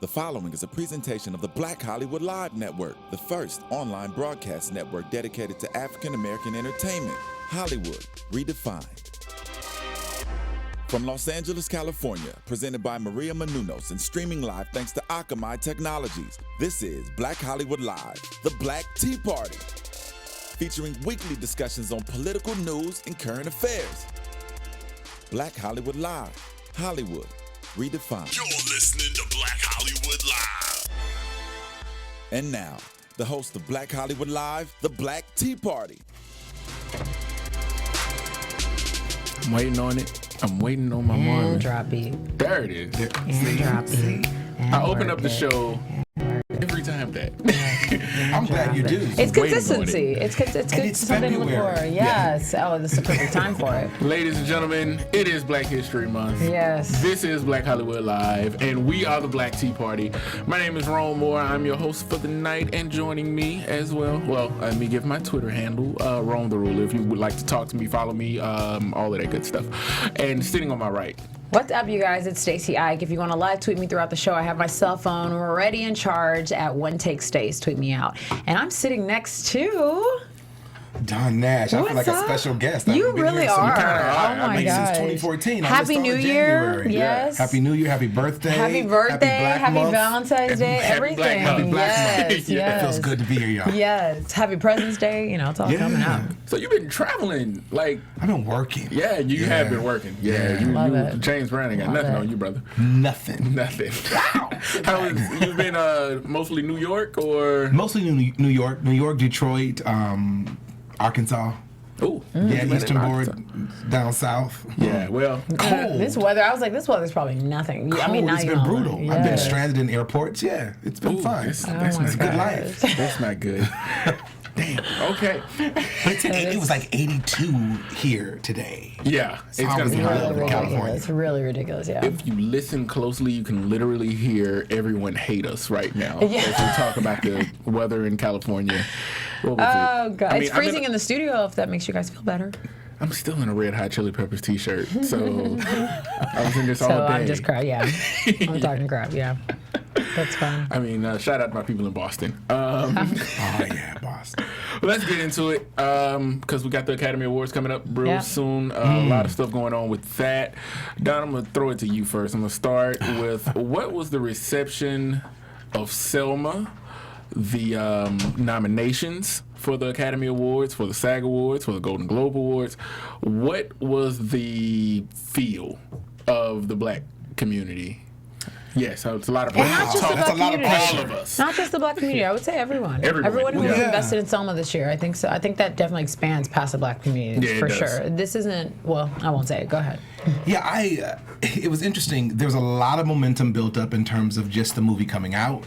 The following is a presentation of the Black Hollywood Live Network, the first online broadcast network dedicated to African American entertainment. Hollywood Redefined. From Los Angeles, California, presented by Maria Menounos and streaming live thanks to Akamai Technologies, this is Black Hollywood Live, the Black Tea Party, featuring weekly discussions on political news and current affairs. Black Hollywood Live, Hollywood Redefined. You're listening to Black Hollywood Live. And now, the host of Black Hollywood Live, the Black Tea Party. I'm waiting on it. I'm waiting on my mom. Drop it. There it is. And drop it. I open up the show every time that. I'm glad you do. It's consistency. It's good. it's Something to look February. for. Yes. Oh, this is the perfect time for it. Ladies and gentlemen, it is Black History Month. Yes. This is Black Hollywood Live, and we are the Black Tea Party. My name is Ron Moore. I'm your host for the night, and joining me as well, let me give my Twitter handle, Ron the Ruler. If you would like to talk to me, follow me, all of that good stuff. And sitting on my right, What's up, you guys? It's Stacy Ike. If you want to live tweet me throughout the show, I have my cell phone. We're already in charge at One Take Stace. Tweet me out. And I'm sitting next to... Don Nash. I feel What's like up? a special guest. You really are. are. Oh, my I God. Since 2014. Happy New Year. Yes. Happy New Year. Happy birthday. Happy birthday. Happy Month. Valentine's Day. Happy Everything. Black Month. Happy Black Month. Yes. Yeah. Yes. It feels good to be here, y'all. Yes. Happy President's Day. You know, it's all coming out. so you've been traveling, like, I've been working. yeah, you have been working. Yeah, you Love it. James Brown ain't got Love nothing it. on you, brother. Nothing. Nothing. How is, you've been mostly New York or? Mostly New York, Detroit, Arkansas. Oh, Yeah, Eastern down south. Yeah, well, Cold. This weather, I was like, this weather's probably nothing. I mean, Cold. now It's you been know. brutal. I've been Yes. stranded in airports. Yeah, it's been Ooh, fun. that's Oh not my It's a good gosh. life. That's not good. Damn. Okay. But it was like 82 here today. Yeah, it's how gonna was be it hot. really over in in California? ridiculous. Really ridiculous, yeah. If you listen closely, you can literally hear everyone hate us right now Yeah. as we talk about the weather in California. What was Oh, it? God. I mean, It's freezing in the studio, if that makes you guys feel better. I'm still in a Red Hot Chili Peppers t-shirt, so I was in this all So day. I'm just crap, yeah. I'm talking crap, yeah. That's fine. I mean, shout out to my people in Boston. Oh, yeah, Boston. Let's get into it because we got the Academy Awards coming up real Yeah. soon. A lot of stuff going on with that. Don, I'm going to throw it to you first. I'm going to start with what was the reception of Selma, the nominations for the Academy Awards, for the SAG Awards, for the Golden Globe Awards. What was the feel of the black community? Yes, so it's a lot of And not just the talk. black That's a lot of community. pressure. All of us. Not just the black community. I would say everyone. Everyone, who yeah. invested in Selma this year. I think so. I think that definitely expands past the black community Yeah, it for does. sure. This isn't. Well, I won't say it. Go ahead. Yeah, it was interesting. There was a lot of momentum built up in terms of just the movie coming out.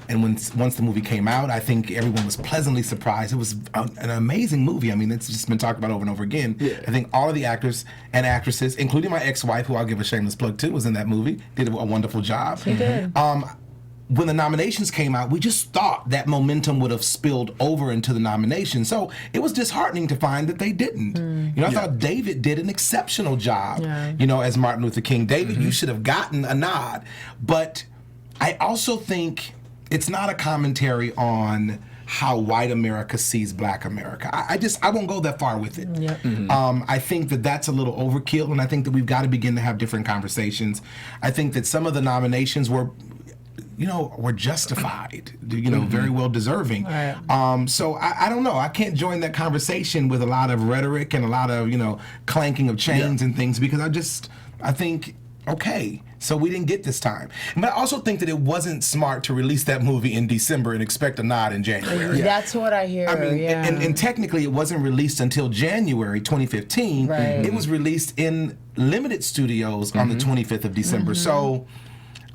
And once the movie came out, I think everyone was pleasantly surprised. It was an amazing movie. I mean, it's just been talked about over and over again. Yeah. I think all of the actors and actresses, including my ex-wife, who I'll give a shameless plug to, was in that movie, did a wonderful job. She did. When the nominations came out, we just thought that momentum would have spilled over into the nominations. So it was disheartening to find that they didn't. You know, I thought David did an exceptional job, you know, as Martin Luther King. David, you should have gotten a nod. But I also think it's not a commentary on how white America sees black America. I won't go that far with it. Yep. I think that that's a little overkill, and I think that we've got to begin to have different conversations. I think that some of the nominations were justified, very well deserving. Right. So I don't know. I can't join that conversation with a lot of rhetoric and a lot of, clanking of chains and things, because I think, okay, so we didn't get this time. But I also think that it wasn't smart to release that movie in December and expect a nod in January. That's what I hear. I mean, yeah. and technically it wasn't released until January 2015. Right. It was released in limited studios on the 25th of December. So,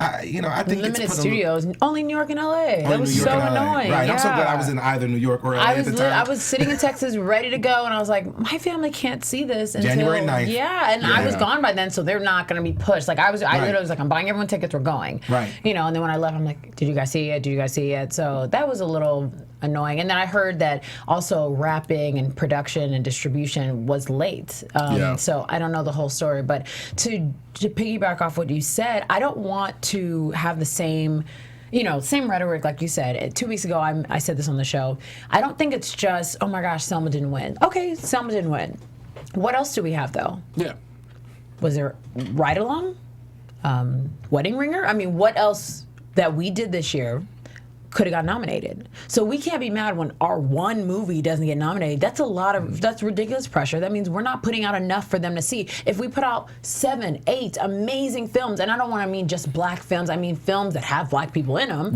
I think Limited it's put studios, only New York and LA. That Only was New York so and LA. annoying. Right. Yeah. I'm so glad I was in either New York or LA I at was the time. I was sitting in Texas ready to go, and I was like, my family can't see this until January 9th. Yeah, and I was gone by then, so they're not going to be pushed. Like I literally was like, I'm buying everyone tickets, we're going. Right. And then when I left, I'm like, did you guys see it? Did you guys see it? So that was a little annoying. And then I heard that also wrapping and production and distribution was late. So I don't know the whole story, but to piggyback off what you said, I don't want to have the same rhetoric like you said. 2 weeks ago, I said this on the show. I don't think it's just, oh my gosh, Selma didn't win. Okay, Selma didn't win. What else do we have, though? Yeah. Was there Ride Along? Wedding Ringer? I mean, what else that we did this year could have got nominated? So we can't be mad when our one movie doesn't get nominated. That's ridiculous pressure. That means we're not putting out enough for them to see. If we put out 7, 8 amazing films, and I don't want to mean just black films, I mean films that have black people in them,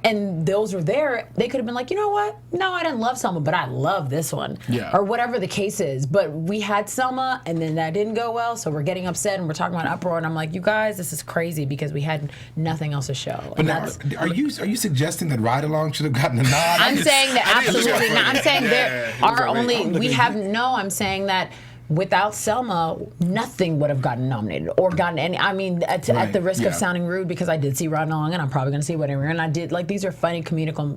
and those were there, they could have been like, you know what? No, I didn't love Selma, but I love this one. Yeah. Or whatever the case is. But we had Selma, and then that didn't go well, so we're getting upset, and we're talking about uproar, and I'm like, you guys, this is crazy because we had nothing else to show. But now, are you suggesting that Ride Along should have gotten a nod? I'm saying that absolutely not. I'm saying there are I'm saying that without Selma, nothing would have gotten nominated or gotten any. I mean, at the risk of sounding rude, because I did see Ride Along, and I'm probably going to see whatever. And I did, like, these are funny, comical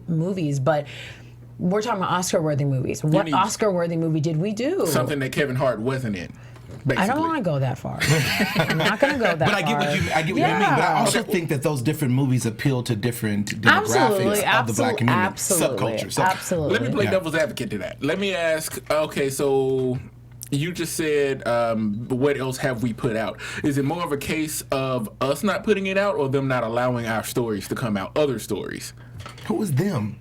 movies, but we're talking about Oscar-worthy movies. What Oscar-worthy movie did we do? Something that Kevin Hart wasn't in. Basically. I don't want to go that far. I'm not going to go that far. But I get what you mean. But I also think that those different movies appeal to different demographics of the black community, subculture. So absolutely. Let me play devil's advocate to that. Let me ask, okay, so you just said, what else have we put out? Is it more of a case of us not putting it out or them not allowing our stories to come out, other stories? Who is them?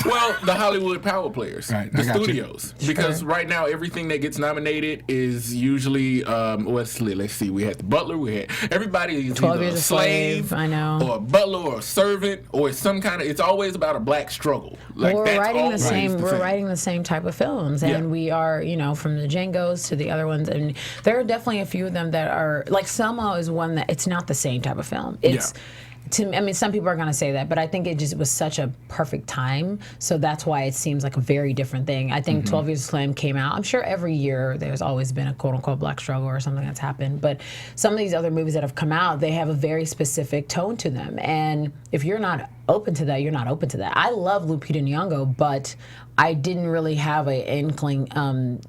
Well, the Hollywood power players, right, the studios. Because right now, everything that gets nominated is usually, let's see, we had The Butler, we had everybody is 12 either Years a a Slave, I know, or a butler or a servant, or it's some kind of, it's always about a black struggle. Like, we're writing the same type of films, and we are, from the Django's to the other ones, and there are definitely a few of them that are, like Selma is one that, it's not the same type of film. It's some people are going to say that, but I think it was such a perfect time, so that's why it seems like a very different thing. I think 12 Years a Slave came out. I'm sure every year there's always been a quote-unquote black struggle or something that's happened, but some of these other movies that have come out, they have a very specific tone to them, and if you're not open to that, you're not open to that. I love Lupita Nyong'o, but I didn't really have an inkling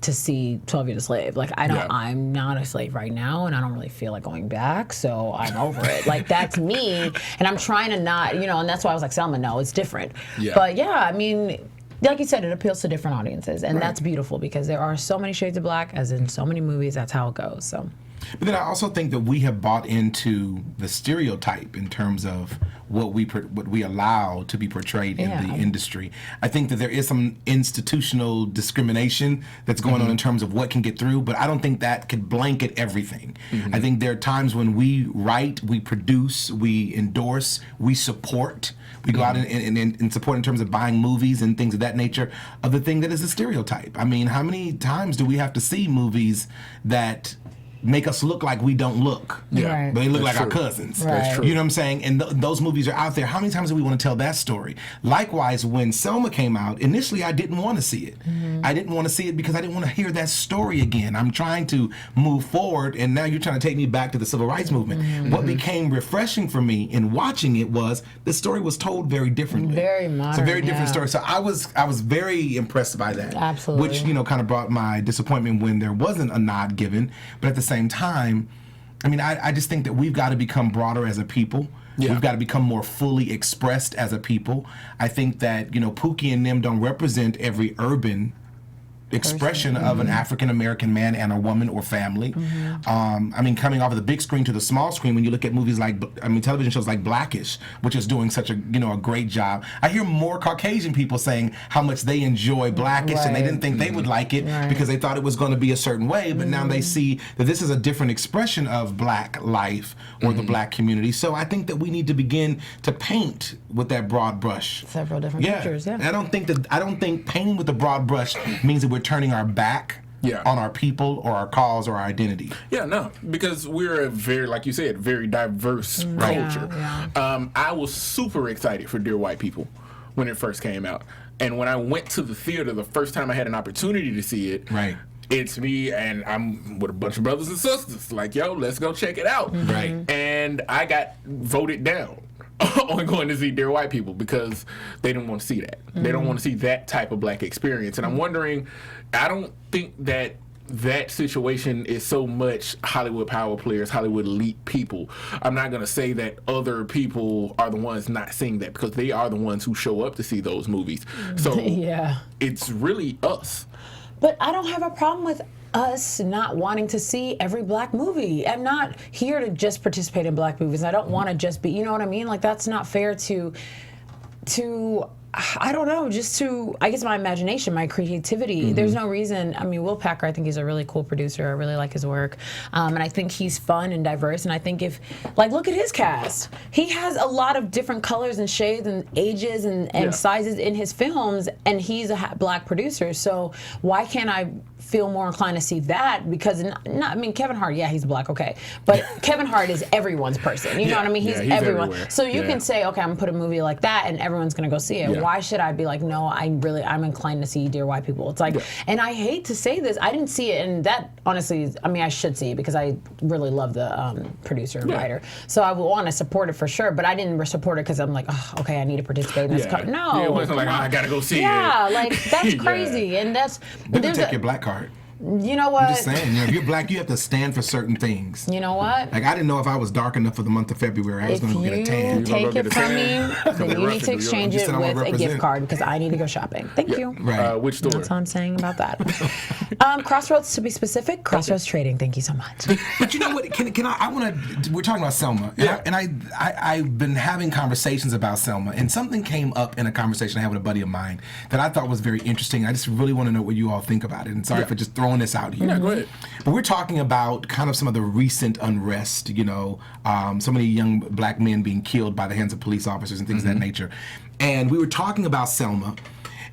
to see 12 Years a Slave. Like, I'm not a slave right now, and I don't really feel like going back, so I'm over it. Like, that's me, and I'm trying to not, and that's why I was like, Selma, no, it's different. Yeah. But I mean, like you said, it appeals to different audiences, and that's beautiful because there are so many shades of black, as in so many movies, that's how it goes, so. But then I also think that we have bought into the stereotype in terms of what we allow to be portrayed in the industry. I think that there is some institutional discrimination that's going on in terms of what can get through, but I don't think that could blanket everything. I think there are times when we write, we produce, we endorse, we support. We go out and support in terms of buying movies and things of that nature of the thing that is a stereotype. I mean, how many times do we have to see movies that make us look like we don't look, but they look like our cousins. That's true. You know what I'm saying? And those movies are out there. How many times do we want to tell that story? Likewise, when Selma came out, initially I didn't want to see it. I didn't want to see it because I didn't want to hear that story again. I'm trying to move forward, and now you're trying to take me back to the civil rights movement. What became refreshing for me in watching it was the story was told very differently. Very modern. It's a very different story. So I was very impressed by that. Absolutely. Which kind of brought my disappointment when there wasn't a nod given, but at the same time, I mean, I just think that we've got to become broader as a people. We've got to become more fully expressed as a people. I think that, Pookie and them don't represent every urban expression of an African American man and a woman or family. I mean, coming off of the big screen to the small screen, when you look at movies like, television shows like Blackish, which is doing such a great job. I hear more Caucasian people saying how much they enjoy Blackish and they didn't think they would like it because they thought it was going to be a certain way, but now they see that this is a different expression of black life or the black community. So I think that we need to begin to paint with that broad brush. Several different pictures, I don't think painting with a broad brush means that we're turning our back on our people or our cause or our identity. Yeah, no, because we're a very, like you said, very diverse culture. I was super excited for Dear White People when it first came out. And when I went to the theater the first time I had an opportunity to see it, it's me and I'm with a bunch of brothers and sisters. Like, yo, let's go check it out. And I got voted down. on going to see Dear White People because they didn't want to see that. They don't want to see that type of black experience. And I'm wondering, I don't think that situation is so much Hollywood power players, Hollywood elite people. I'm not going to say that other people are the ones not seeing that because they are the ones who show up to see those movies. So it's really us. But I don't have a problem with us not wanting to see every black movie. I'm not here to just participate in black movies. I don't want to just be, you know what I mean? Like, that's not fair to I don't know, just to, I guess, my imagination, my creativity. There's no reason. I mean, Will Packer, I think he's a really cool producer. I really like his work. And I think he's fun and diverse. And I think if, like, look at his cast. He has a lot of different colors and shades and ages and sizes in his films. And he's a black producer. So why can't I feel more inclined to see that? Because, I mean, Kevin Hart, he's black, okay. But Kevin Hart is everyone's person. You know what I mean? He's everyone. Everywhere. So you can say, okay, I'm going to put a movie like that and everyone's going to go see it. Why should I be like, no, I'm inclined to see Dear White People? It's like, and I hate to say this, I didn't see it, and that honestly, I mean, I should see it because I really love the producer and writer. So I would want to support it for sure, but I didn't support it because I'm like, oh, okay, I need to participate in this. No. It wasn't like, I gotta go see it. Yeah, like, that's crazy. And that's... They can take your black card. You know what? I'm just saying, if you're black, you have to stand for certain things. You know what? Like, I didn't know if I was dark enough for the month of February, I was going to get a tan. If you take it from me, then you need to exchange it with a gift card because I need to go shopping. Thank you. Right. Which store? That's all I'm saying about that. Crossroads, to be specific. Crossroads Trading. Thank you so much. But you know what? Can I want to... We're talking about Selma. And I've been having conversations about Selma. And something came up in a conversation I had with a buddy of mine that I thought was very interesting. I just really want to know what you all think about it. And sorry for just throwing this out here. Yeah, go ahead. But we're talking about kind of some of the recent unrest, so many young black men being killed by the hands of police officers and things of that nature. And we were talking about Selma,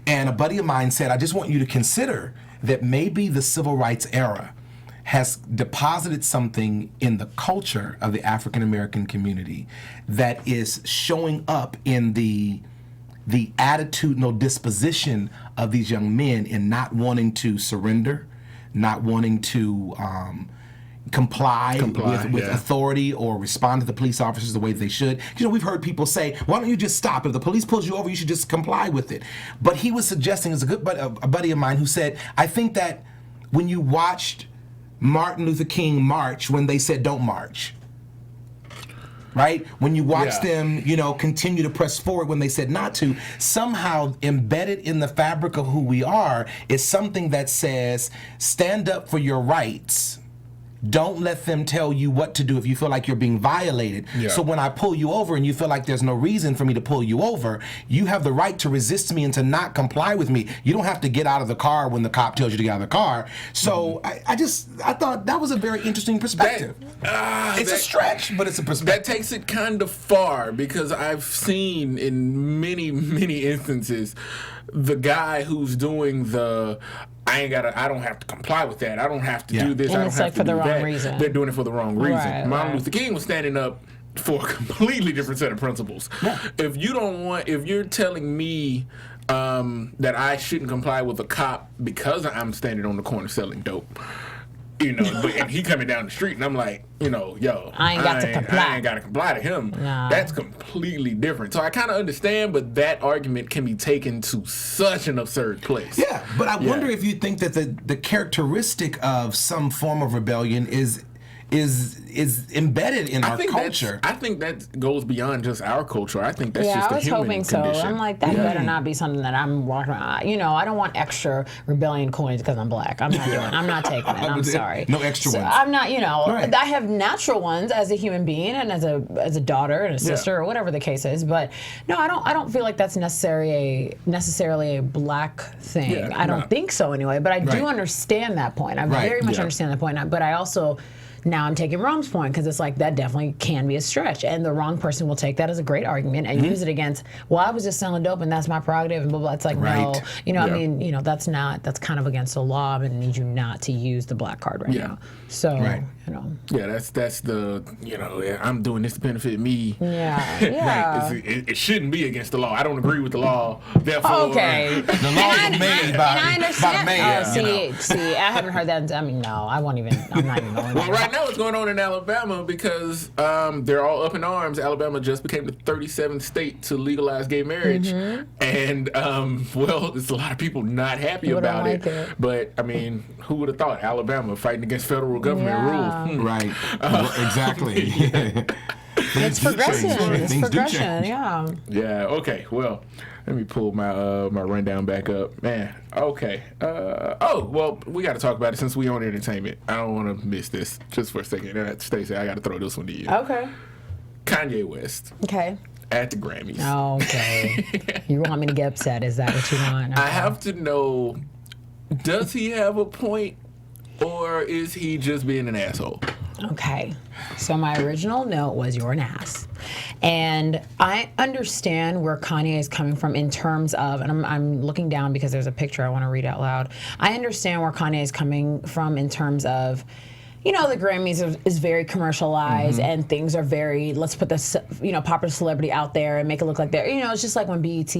and a buddy of mine said, I just want you to consider that maybe the civil rights era has deposited something in the culture of the African American community that is showing up in the attitudinal disposition of these young men in not wanting to surrender, not wanting to comply with authority or respond to the police officers the way they should. We've heard people say, why don't you just stop? If the police pulls you over, you should just comply with it. But he was suggesting, as a buddy of mine who said, I think that when you watched Martin Luther King march when they said don't march, right? When you watch them, continue to press forward when they said not to, somehow embedded in the fabric of who we are is something that says, stand up for your rights. Don't let them tell you what to do if you feel like you're being violated. Yeah. So when I pull you over and you feel like there's no reason for me to pull you over, you have the right to resist me and to not comply with me. You don't have to get out of the car when the cop tells you to get out of the car. So I thought that was a very interesting perspective. It's a stretch, but it's a perspective. That takes it kind of far because I've seen in many, many instances the guy who's doing the I don't have to comply with that. I don't have to do this. And I don't it's have like to for do the that. wrong reason. They're doing it for the wrong reason. Right, Martin Luther King was standing up for a completely different set of principles. Yeah. If you're telling me that I shouldn't comply with a cop because I'm standing on the corner selling dope, and he coming down the street, and I'm like, I ain't got to comply to him. Nah. That's completely different. So I kind of understand, but that argument can be taken to such an absurd place. Yeah, but I wonder if you think that the characteristic of some form of rebellion is embedded in our culture. I think that goes beyond just our culture. I think that's just I a was human hoping condition. so. I'm like, that better not be something that I'm walking around. I don't want extra rebellion coins because I'm black. I'm not doing it. I'm not taking it. I'm sorry. No extra ones. I'm not, right. I have natural ones as a human being and as a daughter and a sister or whatever the case is. But no, I don't feel like that's necessarily a black thing. Yeah, I don't think so anyway. But I do understand that point. I very much understand that point. But I also... Now I'm taking Rom's point because it's like that definitely can be a stretch, and the wrong person will take that as a great argument and use it against. Well, I was just selling dope, and that's my prerogative, and blah blah. It's like no, I mean, that's kind of against the law. I'm gonna need you not to use the black card right now. So that's the I'm doing this to benefit me. Yeah. It shouldn't be against the law. I don't agree with the law. Therefore, the laws are made by the mayor. See, I haven't heard that. I mean, no, I won't even. I'm not even going. Well, right out what's going on in Alabama because they're all up in arms. Alabama just became the 37th state to legalize gay marriage. And, well, there's a lot of people not happy about it. But, I mean, who would have thought Alabama fighting against federal government rule? Right. Exactly. It's progression. It's Things do progression. change. Yeah. Yeah, okay. Well, let me pull my my rundown back up. Man, okay. Well, we got to talk about it since we on entertainment. I don't want to miss this just for a second. Stacey, I got to throw this one to you. Okay. Kanye West Okay. at the Grammys. Okay. You want me to get upset? Is that what you want? Okay. I have to know, does he have a point or is he just being an asshole? Okay. So my original note was you're an ass. And I understand where Kanye is coming from in terms of, and I'm looking down because there's a picture I want to read out loud. I understand where Kanye is coming from in terms of, you know, the Grammys is very commercialized and things are very, let's put this, you know, popular celebrity out there and make it look like they're, you know, it's just like when BET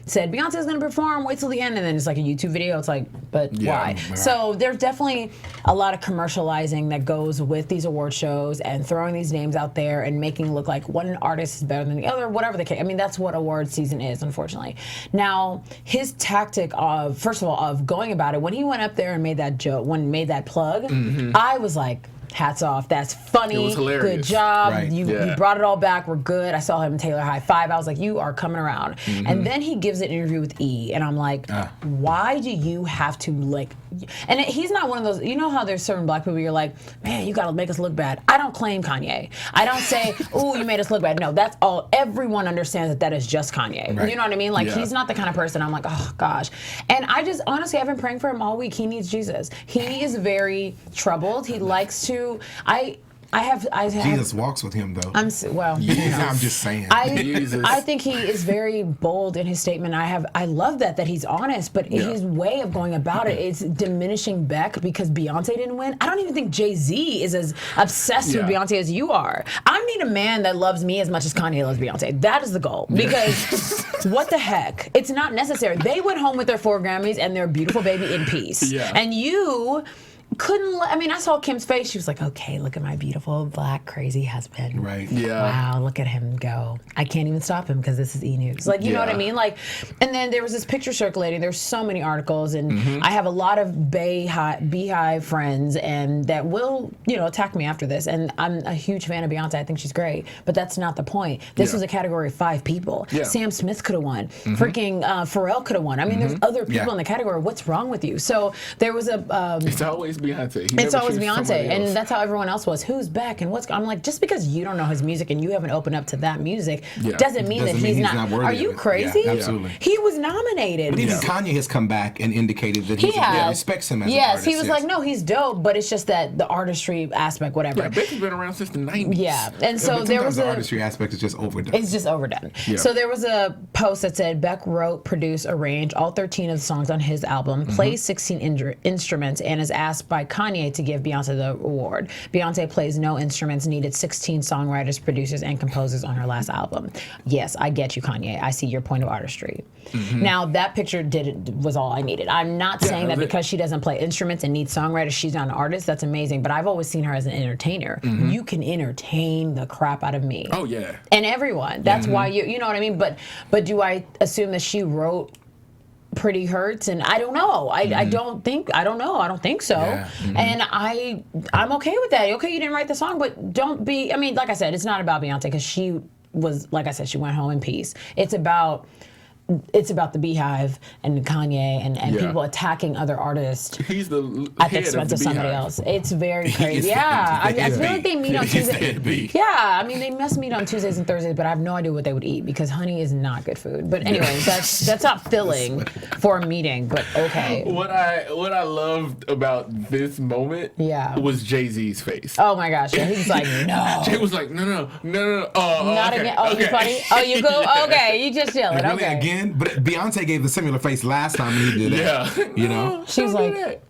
said, Beyonce's going to perform, wait till the end, and then it's like a YouTube video. It's like, but why? Right. So there's definitely a lot of commercializing that goes with these award shows and throwing these names out there and making it look like one artist is better than the other, whatever the case. I mean, that's what award season is, unfortunately. Now, his tactic of, first of all, of going about it, when he went up there and made that joke, made that plug, I was like, hats off. That's funny. It was hilarious. Good job. Right. You brought it all back. We're good. I saw him and Taylor high five. I was like, you are coming around. And then he gives an interview with E, and I'm like, why do you have to like? And he's not one of those. You know how there's certain black people you're like, man, you got to make us look bad. I don't claim Kanye. I don't say, ooh, you made us look bad. No, that's all. Everyone understands that is just Kanye. Right. You know what I mean? Like he's not the kind of person I'm like, oh gosh. And I just honestly, I've been praying for him all week. He needs Jesus. He is very troubled. He likes to. I have Jesus walks with him, though. I'm just saying. I think he is very bold in his statement. I love that he's honest, but his way of going about it is diminishing Beck because Beyonce didn't win. I don't even think Jay-Z is as obsessed with Beyonce as you are. I need a man that loves me as much as Kanye loves Beyonce. That is the goal. Because what the heck? It's not necessary. They went home with their 4 Grammys and their beautiful baby in peace. Yeah. And you I saw Kim's face. She was like, okay, look at my beautiful, black, crazy husband. Right. Yeah. Wow, look at him go. I can't even stop him because this is E-News. Like, you know what I mean? Like, and then there was this picture circulating. There's so many articles, and I have a lot of Beehive friends and that will, you know, attack me after this. And I'm a huge fan of Beyonce. I think she's great. But that's not the point. This was a category of 5 people. Yeah. Sam Smith could have won. Freaking Pharrell could have won. I mean, there's other people in the category. What's wrong with you? So there was a... it's always Beyonce. It's always Beyonce, and that's how everyone else was. Who's Beck and what's? I'm like, just because you don't know his music and you haven't opened up to that music doesn't mean that he's not worthy. Are you crazy? Yeah, absolutely. He was nominated. But even Kanye has come back and indicated that he respects him as an artist. Yes, he was like, no, he's dope, but it's just that the artistry aspect, whatever. Yeah, Beck has been around since the 90s. Yeah, and so there was the artistry aspect is just overdone. It's just overdone. Yeah. So there was a post that said Beck wrote, produced, arranged all 13 of the songs on his album, plays 16 instruments, and is asked by Kanye to give Beyonce the award. Beyonce plays no instruments, needed 16 songwriters, producers, and composers on her last album. Yes, I get you, Kanye. I see your point of artistry. Now, that picture was all I needed. I'm not saying that because she doesn't play instruments and needs songwriters, she's not an artist. That's amazing. But I've always seen her as an entertainer. You can entertain the crap out of me. Oh, yeah. And everyone. That's why you know what I mean? But do I assume that she wrote Pretty Hurts? And I don't know. I don't know. I don't think so. Yeah. And I'm okay with that. Okay, you didn't write the song, but don't be, I mean, like I said, it's not about Beyonce because she was, like I said, she went home in peace. It's about the Beehive and Kanye and people attacking other artists. He's the at the expense of somebody else. It's very crazy. Yeah, I feel like they meet on Tuesdays. Yeah, I mean they must meet on Tuesdays and Thursdays, but I have no idea what they would eat because honey is not good food. But anyway, that's not filling for a meeting. But okay. What I loved about this moment was Jay-Z's face. Oh my gosh, he was like, no. Jay was like, no. Not okay, again. Oh, okay. You funny? Oh, you go? Okay, you just chilling. Really, okay. Again? But Beyonce gave the similar face last time he did it. Yeah. You know? She was like,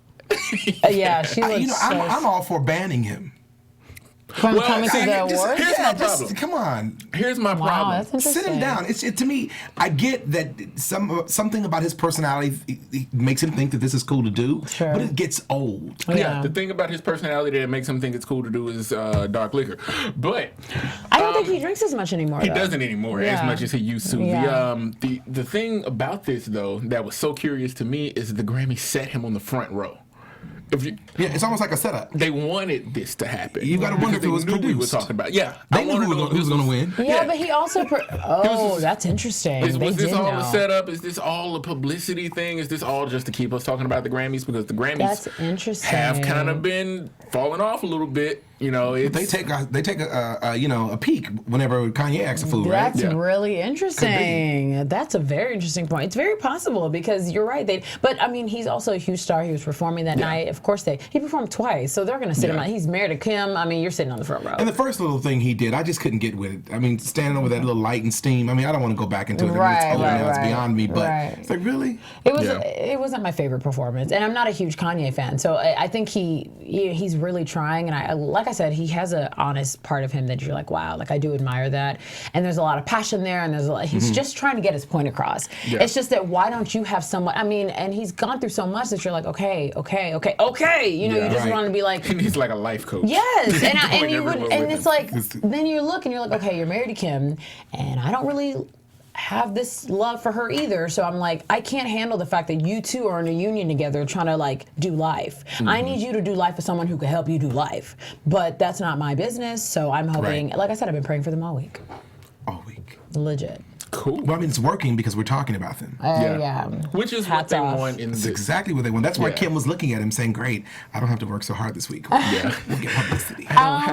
yeah, she was I'm all for banning him. From coming to the awards? Here's my problem. Come on. Here's my Wow, problem. that's interesting. Sit him down. To me, I get that something about his personality makes him think that this is cool to do, Sure. but it gets old. Yeah, the thing about his personality that makes him think it's cool to do is dark liquor. But I don't think he drinks as much anymore. he though. doesn't anymore as much as he used to. Yeah. The thing about this though that was so curious to me is the Grammy set him on the front row. Yeah, it's almost like a setup. They wanted this to happen. You gotta wonder if it was produced. We were produced. talking about. Yeah, They knew who was going to win. Yeah, but he also. That's interesting. Was They this did all know. a setup? Is this all a publicity thing? Is this all just to keep us talking about the Grammys? Because the Grammys That's interesting. have kind of been falling off a little bit. You know, it's, They take a peek whenever Kanye acts a fool, right? That's really interesting. That's a very interesting point. It's very possible because you're right. But I mean, he's also a huge star. He was performing that night. Of course, he performed twice, so they're going to sit him. He's married to Kim. I mean, you're sitting on the front row. And the first little thing he did, I just couldn't get with it. I mean, standing over that little light and steam. I mean, I don't want to go back into it. It's beyond me. But it's like, really? It wasn't my favorite performance, and I'm not a huge Kanye fan, so I think he's really trying. And like I said, he has an honest part of him that you're like, wow, like I do admire that. And there's a lot of passion there, and he's just trying to get his point across. Yeah. It's just that why don't you have someone? I mean, and he's gone through so much that you're like, okay. You know, you just want to be like, he needs like a life coach. Yes, and it's like, then you look and you're like, okay, you're married to Kim, and I don't really have this love for her either. So I'm like, I can't handle the fact that you two are in a union together trying to like do life. I need you to do life with someone who can help you do life. But that's not my business. So I'm hoping, like I said, I've been praying for them all week. All week. Legit. Cool. Well, I mean, it's working because we're talking about them. Yeah. Which is Hats what they off. want in That's this. exactly what they want. That's why Kim was looking at him saying, great, I don't have to work so hard this week. We'll get publicity. Oh my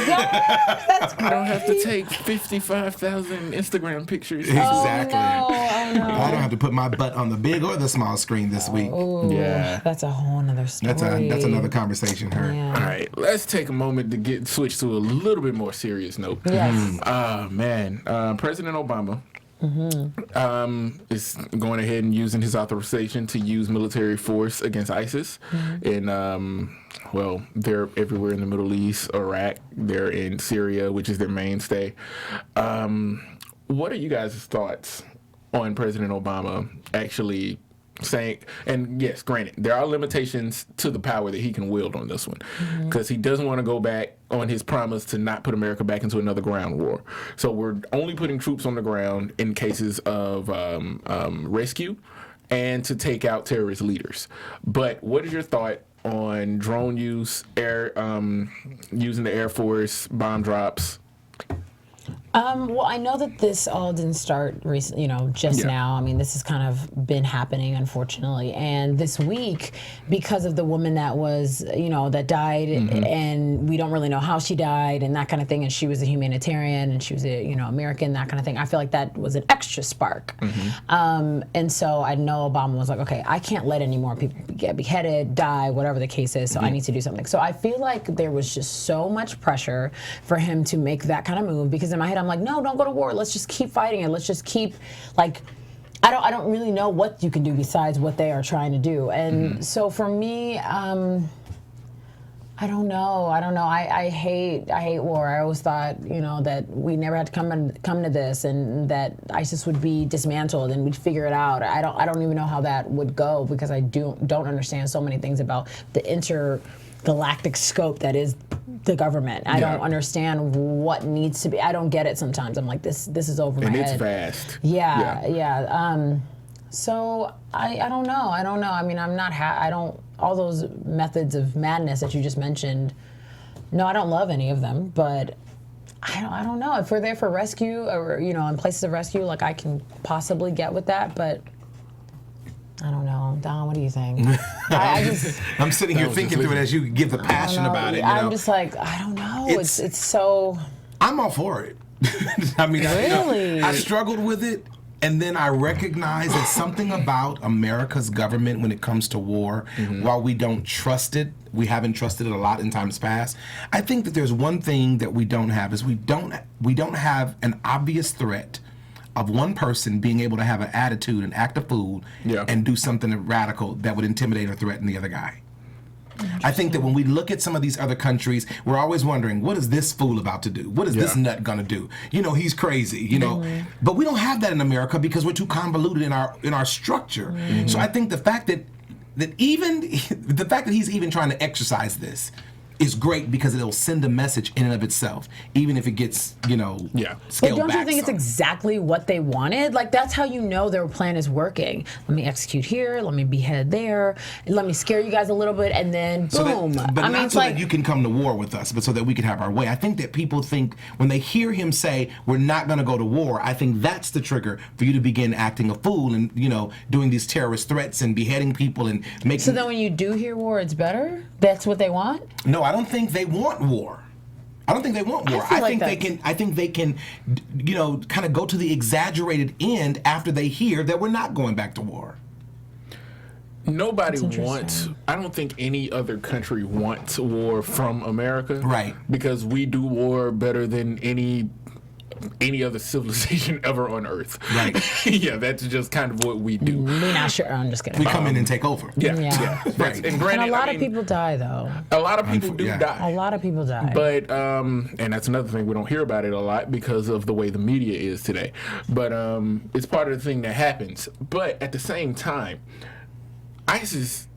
God, that's great. I don't have to take 55,000 Instagram pictures. Exactly. Oh, no. I don't have to put my butt on the big or the small screen this week. Yeah. That's a whole nother story. That's another conversation, her. Yeah. All right, let's take a moment to switch to a little bit more serious note. Yes. President Obama is going ahead and using his authorization to use military force against ISIS. And, they're everywhere in the Middle East, Iraq, they're in Syria, which is their mainstay. What are you guys' thoughts on President Obama actually saying, and yes, granted, there are limitations to the power that he can wield on this one, because he doesn't want to go back on his promise to not put America back into another ground war. So we're only putting troops on the ground in cases of rescue and to take out terrorist leaders. But what is your thought on drone use, using the Air Force, bomb drops? Well, I know that this all didn't start recently, just now. I mean, this has kind of been happening, unfortunately. And this week, because of the woman that was, that died, and we don't really know how she died and that kind of thing, and she was a humanitarian and she was a, American, that kind of thing. I feel like that was an extra spark. And so I know Obama was like, okay, I can't let any more people get beheaded, die, whatever the case is, so I need to do something. So I feel like there was just so much pressure for him to make that kind of move, because in my head, I'm like, no, don't go to war. Let's just keep fighting it. Let's just keep, I don't really know what you can do besides what they are trying to do. And so for me, I don't know. I hate war. I always thought, that we never had to come to this, and that ISIS would be dismantled and we'd figure it out. I don't even know how that would go, because I don't understand so many things about the intergalactic scope that is the government. I don't understand what needs to be. I don't get it sometimes. I'm like, this is over my head. And it's vast. Yeah. So I don't know. I mean, all those methods of madness that you just mentioned, no, I don't love any of them, but I don't know. If we're there for rescue, or, in places of rescue, I can possibly get with that, but I don't know. Don, what do you think? I'm sitting here thinking through it as you give the passion about it. I'm just like, I don't know. It's so... I'm all for it. I mean, really? I struggled with it, and then I recognize that something about America's government when it comes to war, while we don't trust it, we haven't trusted it a lot in times past. I think that there's one thing that we don't have, is we don't have an obvious threat of one person being able to have an attitude and act a fool and do something radical that would intimidate or threaten the other guy. I think that when we look at some of these other countries, we're always wondering, what is this fool about to do? What is this nut gonna do? He's crazy. But we don't have that in America because we're too convoluted in our structure. So I think the fact that he's even trying to exercise this is great because it'll send a message in and of itself, even if it gets, scaled back. But don't you think it's exactly what they wanted? Like, that's how you know their plan is working. Let me execute here, let me behead there, and let me scare you guys a little bit, and then boom. That you can come to war with us, but so that we can have our way. I think that people think when they hear him say, we're not going to go to war, I think that's the trigger for you to begin acting a fool and, doing these terrorist threats and beheading people and making... So then when you do hear war, it's better? That's what they want? No, I don't think they want war. I think they can, kind of go to the exaggerated end after they hear that we're not going back to war. Nobody wants, I don't think any other country wants war from America. Right. Because we do war better than any other civilization ever on Earth. Right. Yeah, that's just kind of what we do. We're not sure. I'm just kidding. We come in and take over. Yeah. Right. And granted, a lot of people die, though. A lot of people do die. A lot of people die. But, and that's another thing, we don't hear about it a lot because of the way the media is today. But it's part of the thing that happens. But at the same time, ISIS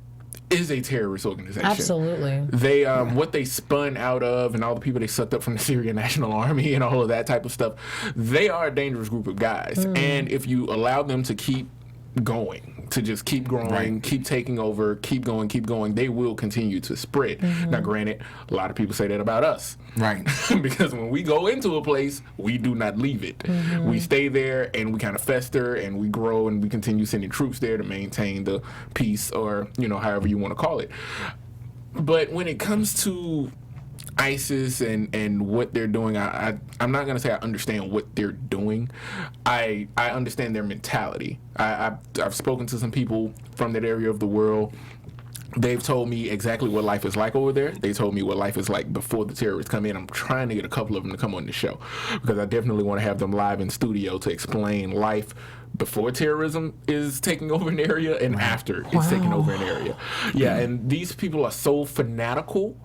is a terrorist organization. Absolutely. They what they spun out of and all the people they sucked up from the Syrian National Army and all of that type of stuff, they are a dangerous group of guys. And if you allow them to keep going, to just keep growing, keep taking over, keep going, they will continue to spread. Now, granted, a lot of people say that about us. Right. Because when we go into a place, we do not leave it. We stay there and we kind of fester and we grow and we continue sending troops there to maintain the peace or, however you want to call it. But when it comes to ISIS and what they're doing, I'm not going to say I understand what they're doing. I understand their mentality. I've spoken to some people from that area of the world. They've told me exactly what life is like over there. They told me what life is like before the terrorists come in. I'm trying to get a couple of them to come on the show because I definitely want to have them live in studio to explain life before terrorism is taking over an area and after it's taking over an area. Yeah, and these people are so fanatical.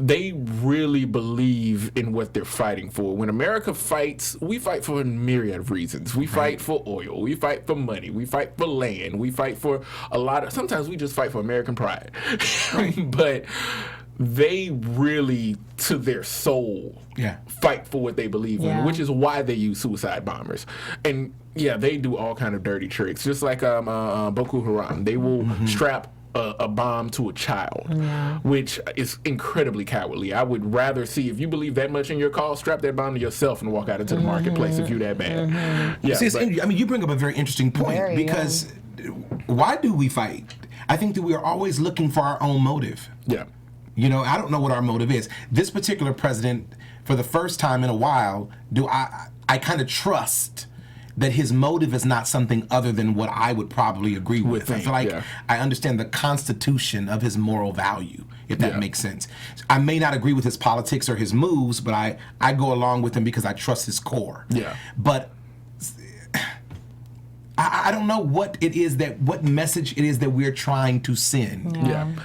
They really believe in what they're fighting for. When America fights, we fight for a myriad of reasons. We fight for oil. We fight for money. We fight for land. We fight for a lot of... Sometimes we just fight for American pride. But they really, to their soul, fight for what they believe in, which is why they use suicide bombers. And, they do all kind of dirty tricks. Just like Boko Haram. They will strap a bomb to a child, which is incredibly cowardly. I would rather see, if you believe that much in your cause, strap that bomb to yourself and walk out into the marketplace if you're that bad. You bring up a very interesting point because why do we fight? I think that we are always looking for our own motive. Yeah. I don't know what our motive is. This particular president, for the first time in a while, I kind of trust that his motive is not something other than what I would probably agree with. I feel like I understand the constitution of his moral value, if that makes sense. I may not agree with his politics or his moves, but I go along with him because I trust his core. Yeah. But I don't know what message it is that we're trying to send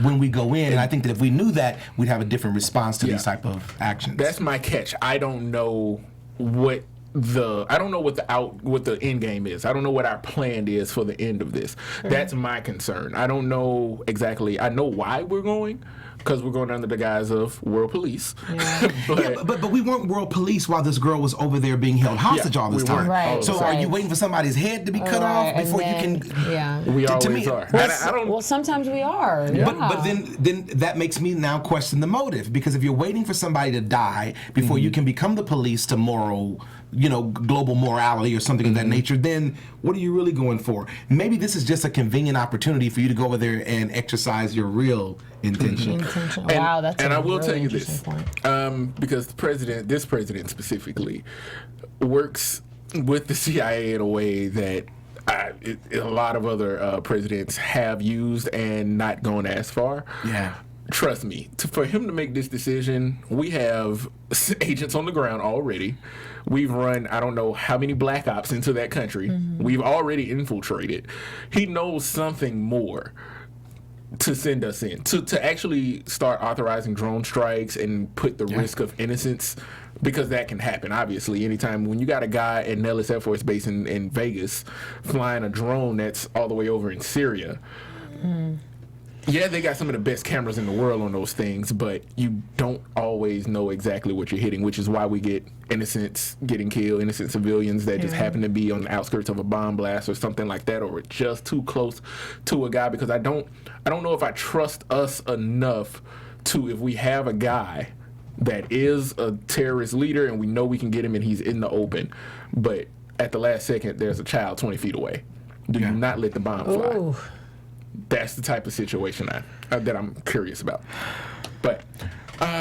when we go in. And I think that if we knew that, we'd have a different response to these type of actions. That's my catch. I don't know what the end game is. I don't know what our plan is for the end of this. That's my concern. I don't know exactly. I know why we're going, because we're going under the guise of world police. But we weren't world police while this girl was over there being held hostage all this time. Right. So are you waiting for somebody's head to be cut off before you can? We always are. Well, sometimes we are. But then that makes me now question the motive, because if you're waiting for somebody to die before you can become the police to moral, global morality or something of that nature, then what are you really going for? Maybe this is just a convenient opportunity for you to go over there and exercise your real intention. Wow, that's and I will really tell you this, point. because this president specifically works with the CIA in a way that a lot of other presidents have used and not gone as far. Yeah. Trust me, for him to make this decision, we have agents on the ground already. We've run, I don't know how many black ops into that country. We've already infiltrated. He knows something more to send us in, to actually start authorizing drone strikes and put the risk of innocence, because that can happen, obviously, anytime when you got a guy at Nellis Air Force Base in Vegas flying a drone that's all the way over in Syria. Yeah, they got some of the best cameras in the world on those things, but you don't always know exactly what you're hitting, which is why we get innocents getting killed, innocent civilians that just happen to be on the outskirts of a bomb blast or something like that, or just too close to a guy, because I don't know if I trust us enough to, if we have a guy that is a terrorist leader and we know we can get him and he's in the open, but at the last second there's a child 20 feet away. Do you not let the bomb fly? Ooh. That's the type of situation that I'm curious about. But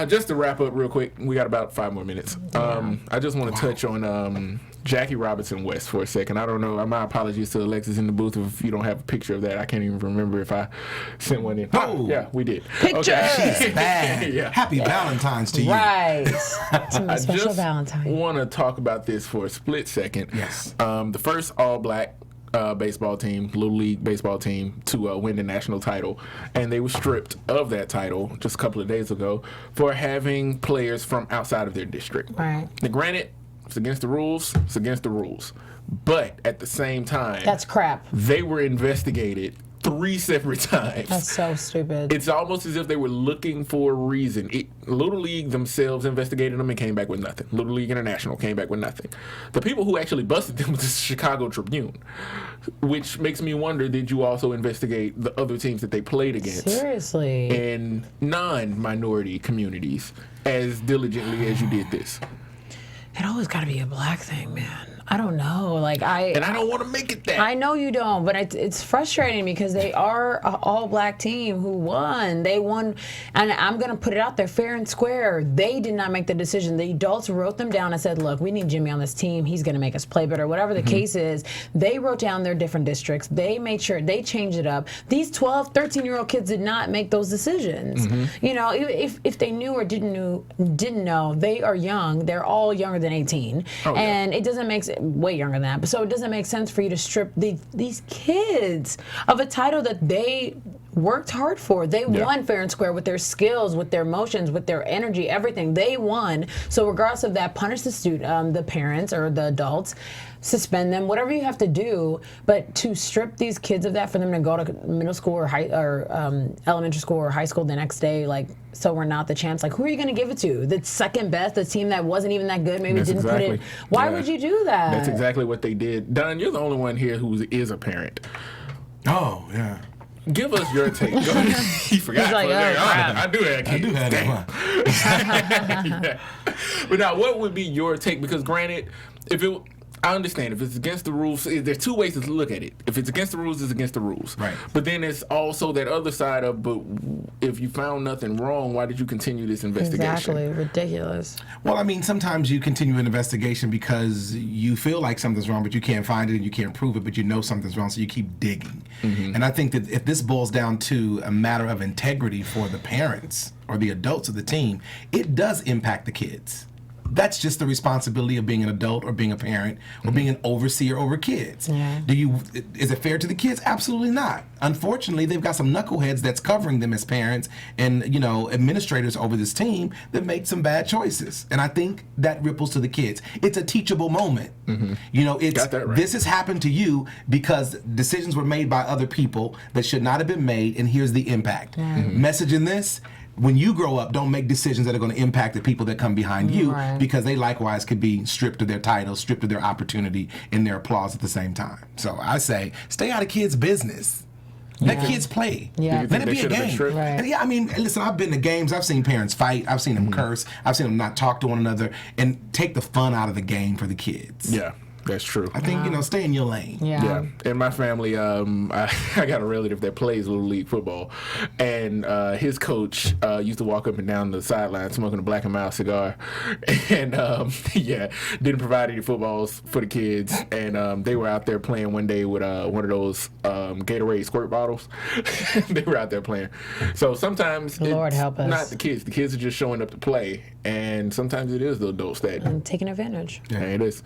just to wrap up real quick, we got about 5 more minutes. I just want to touch on Jackie Robinson West for a second. I don't know. My apologies to Alexis in the booth if you don't have a picture of that. I can't even remember if I sent one in. Oh. Yeah, we did. Picture. Okay. Bad. Yeah. Happy Valentine's to you. Right. It's my I special just Valentine. want to talk about this for a split second. Yes. The first all-black baseball team, Little League baseball team, to win the national title, and they were stripped of that title just a couple of days ago for having players from outside of their district. Right. Now, granted, it's against the rules. It's against the rules, but at the same time, That's crap. they were investigated 3 separate times. That's so stupid. It's almost as if they were looking for a reason. Little League themselves investigated them and came back with nothing. Little League International came back with nothing. The people who actually busted them was the Chicago Tribune, which makes me wonder, did you also investigate the other teams that they played against Seriously. in non-minority communities as diligently as you did this? It always got to be a black thing, man. I don't know. And I don't want to make it that. I know you don't, but it's frustrating because they are an all-black team who won. They won, and I'm going to put it out there fair and square. They did not make the decision. The adults wrote them down and said, look, we need Jimmy on this team. He's going to make us play better. Whatever the case is, they wrote down their different districts. They made sure they changed it up. These 12, 13-year-old kids did not make those decisions. You know, if they knew or didn't know, they are young. They're all younger than 18. And it doesn't make sense. Way younger than that, but so it doesn't make sense for you to strip these kids of a title that they worked hard for. They won fair and square with their skills, with their emotions, with their energy, everything. They won. So regardless of that, punish the parents or the adults, suspend them, whatever you have to do. But to strip these kids of that, for them to go to middle school or elementary school or high school the next day, like, so we're not the champs. Like, who are you going to give it to? The second best, the team that wasn't even that good, maybe didn't put it. Why would you do that? That's exactly what they did. Don, you're the only one here who is a parent. Oh, yeah. Give us your take. He forgot. He's like, I do have kids. I do have that. Yeah. But now, what would be your take? Because granted, I understand if it's against the rules. There's 2 ways to look at it. If it's against the rules, it's against the rules. Right. But then it's also that other side of, but if you found nothing wrong, why did you continue this investigation? Exactly. Ridiculous. Well, I mean, sometimes you continue an investigation because you feel like something's wrong, but you can't find it and you can't prove it, but you know something's wrong, so you keep digging. And I think that if this boils down to a matter of integrity for the parents or the adults of the team, it does impact the kids. That's just the responsibility of being an adult or being a parent or being an overseer over kids. Yeah. Is it fair to the kids? Absolutely not. Unfortunately, they've got some knuckleheads that's covering them as parents and, administrators over this team that make some bad choices. And I think that ripples to the kids. It's a teachable moment. Got that right. This has happened to you because decisions were made by other people that should not have been made, and here's the impact. Message in this: when you grow up, don't make decisions that are going to impact the people that come behind you, because they likewise could be stripped of their title, stripped of their opportunity, and their applause at the same time. So I say, stay out of kids' business. Let kids play. Yeah. Let it be a game. Right. And I mean, listen, I've been to games. I've seen parents fight. I've seen them curse. I've seen them not talk to one another, and take the fun out of the game for the kids. Yeah. That's true. I think, stay in your lane. Yeah. In my family, I got a relative that plays Little League football, and his coach used to walk up and down the sideline smoking a Black & Mild cigar, and didn't provide any footballs for the kids, and they were out there playing one day with one of those Gatorade squirt bottles. They were out there playing. So sometimes Lord help us. Not the kids. The kids are just showing up to play, and sometimes it is the adults that And taking advantage. it is.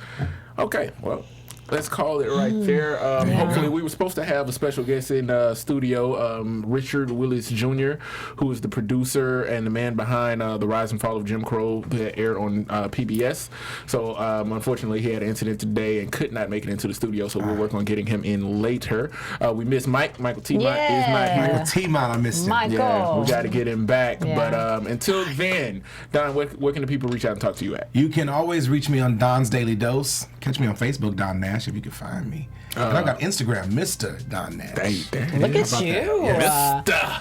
Okay, well, Let's call it right there. Hopefully, we were supposed to have a special guest in studio, Richard Willis Jr., who is the producer and the man behind The Rise and Fall of Jim Crow that aired on PBS. So, unfortunately, he had an incident today and could not make it into the studio, so we'll work on getting him in later. We miss Mike. Michael T-Mont is not here. Michael T-Mont, I missed him. Michael. Yeah, we got to get him back. But until then, Don, where can the people reach out and talk to you at? You can always reach me on Don's Daily Dose. Catch me on Facebook, Don Nash, if you can find me. And I've got Instagram, Mr. Don Nash. Look at you.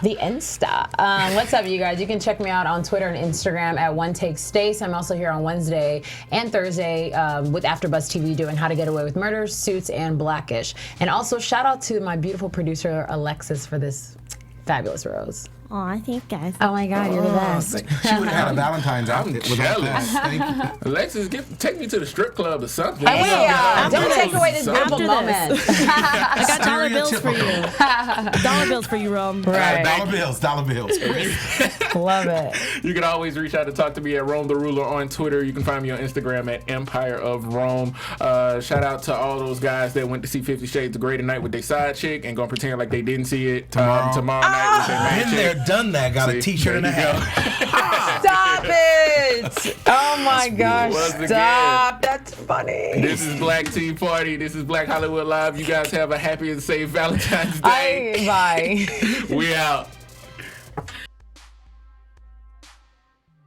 The Insta. What's up, you guys? You can check me out on Twitter and Instagram at OneTakeStace. I'm also here on Wednesday and Thursday with AfterBuzz TV doing How to Get Away with Murder, Suits, and Blackish. And also, shout out to my beautiful producer, Alexis, for this fabulous rose. Aw, thank you guys. Oh my God, you're the best. She would have had a Valentine's outfit with all jealous. that. Thank you. Alexis, take me to the strip club or something. Hey, don't take away this beautiful moment. I got dollar bills for you. Dollar bills for you, Rome. Right. Dollar bills. Love it. You can always reach out to talk to me at Rome the Ruler on Twitter. You can find me on Instagram at Empire of Rome. Shout out to all those guys that went to see 50 Shades of Grey tonight with their side chick and gonna pretend like they didn't see it tomorrow night with their main Been chick. there, done that. Got a T-shirt and a hat. Stop it! Oh my gosh, Once again, stop. That's funny. This is Black Tea Party. This is Black Hollywood Live. You guys have a happy and safe Valentine's Day. Bye. We out.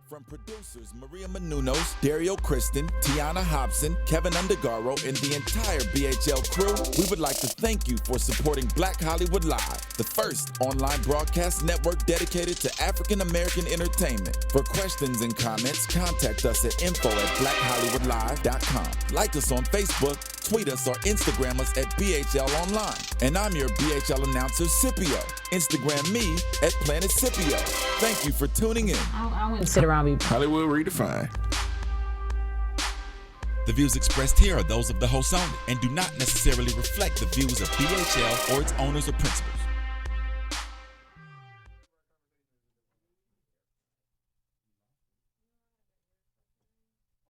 From producers Maria Menounos, Dario Kristen, Tiana Hobson, Kevin Undergaro, and the entire BHL crew, we would like to thank you for supporting Black Hollywood Live, the first online broadcast network dedicated to African American entertainment. For questions and comments, contact us at info@blackhollywoodlive.com. Like us on Facebook, tweet us, or Instagram us at BHL Online. And I'm your BHL announcer, Scipio. Instagram me at Planet Scipio. Thank you for tuning in. I wouldn't sit around me. Hollywood Redefined. The views expressed here are those of the host only and do not necessarily reflect the views of BHL or its owners or principals.